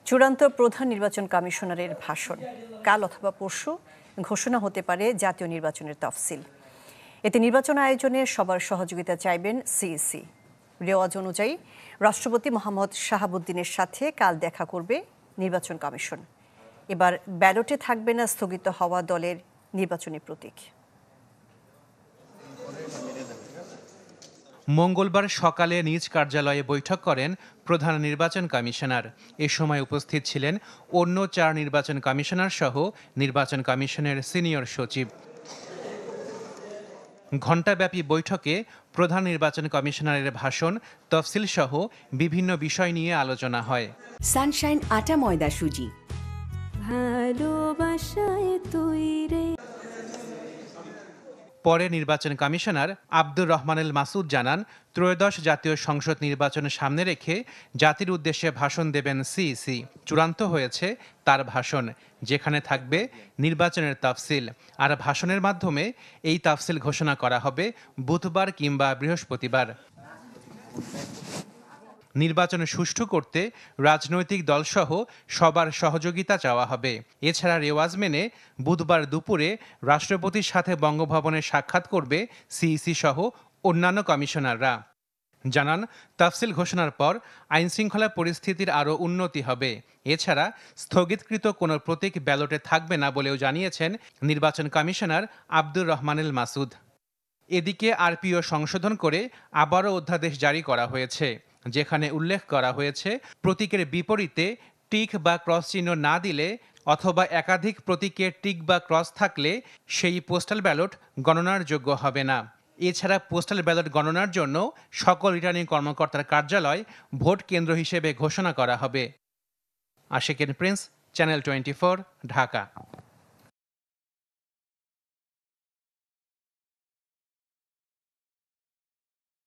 চূড়ান্ত প্রধান নির্বাচন কমিশনারের ভাষণ কাল অথবা পরশু ঘোষণা হতে পারে জাতীয় নির্বাচনের তফসিল। এতে নির্বাচন আয়োজনে সবার সহযোগিতা চাইবেন সিইসি। রেওয়াজ অনুযায়ী রাষ্ট্রপতি মোহাম্মদ শাহাবুদ্দিনের সাথে কাল দেখা করবে নির্বাচন কমিশন। এবার ব্যালটে থাকবে না স্থগিত হওয়া দলের নির্বাচনী প্রতীক। মঙ্গলবার সকালে নিজ কার্যালয়ে বৈঠক করেন প্রধান নির্বাচন কমিশনার। এ সময় উপস্থিত ছিলেন অন্য 4 নির্বাচন কমিশনার সহ নির্বাচন কমিশনের সিনিয়র সচিব। ঘণ্টাব্যাপী বৈঠকে প্রধান নির্বাচন কমিশনারের ভাষণ, তফসিল সহ বিভিন্ন বিষয় নিয়ে আলোচনা হয়। সানশাইন আটা ময়দা সুজি, ভালোবাসায় তৈরি। পরে নির্বাচন কমিশনার আব্দুর রহমানুল মাসুদ জানান, ত্রয়োদশ জাতীয় সংসদ নির্বাচন সামনে রেখে জাতির উদ্দেশ্যে ভাষণ দেবেন সিইসি। চূড়ান্ত হয়েছে তার ভাষণ, যেখানে থাকবে নির্বাচনের তাফসিল। আর ভাষণের মাধ্যমে এই তাফসিল ঘোষণা করা হবে বুধবার কিংবা বৃহস্পতিবার। নির্বাচন সুষ্ঠু করতে রাজনৈতিক দলসহ সবার সহযোগিতা চাওয়া হবে। এছাড়া রেওয়াজ মেনে বুধবার দুপুরে রাষ্ট্রপতির সাথে বঙ্গভবনে সাক্ষাৎ করবে সিইসি সহ অন্যান্য কমিশনাররা। জানান, তাফসিল ঘোষণার পর আইনশৃঙ্খলা পরিস্থিতির আরও উন্নতি হবে। এছাড়া স্থগিতকৃত কোনো প্রতীক ব্যালটে থাকবে না বলেও জানিয়েছেন নির্বাচন কমিশনার আব্দুর রহমানুল মাসুদ। এদিকে আরপিও সংশোধন করে আবারও অধ্যাদেশ জারি করা হয়েছে, যেখানে উল্লেখ করা হয়েছে প্রতীকের বিপরীতে টিক বা ক্রস চিহ্ন না দিলে অথবা একাধিক প্রতীকে টিক বা ক্রস থাকলে সেই পোস্টাল ব্যালট গণনার যোগ্য হবে না। এছাড়া পোস্টাল ব্যালট গণনার জন্য সকল রিটার্নিং কর্মকর্তার কার্যালয় ভোট কেন্দ্র হিসেবে ঘোষণা করা হবে। Ashikin Prince, channel 24, Dhaka.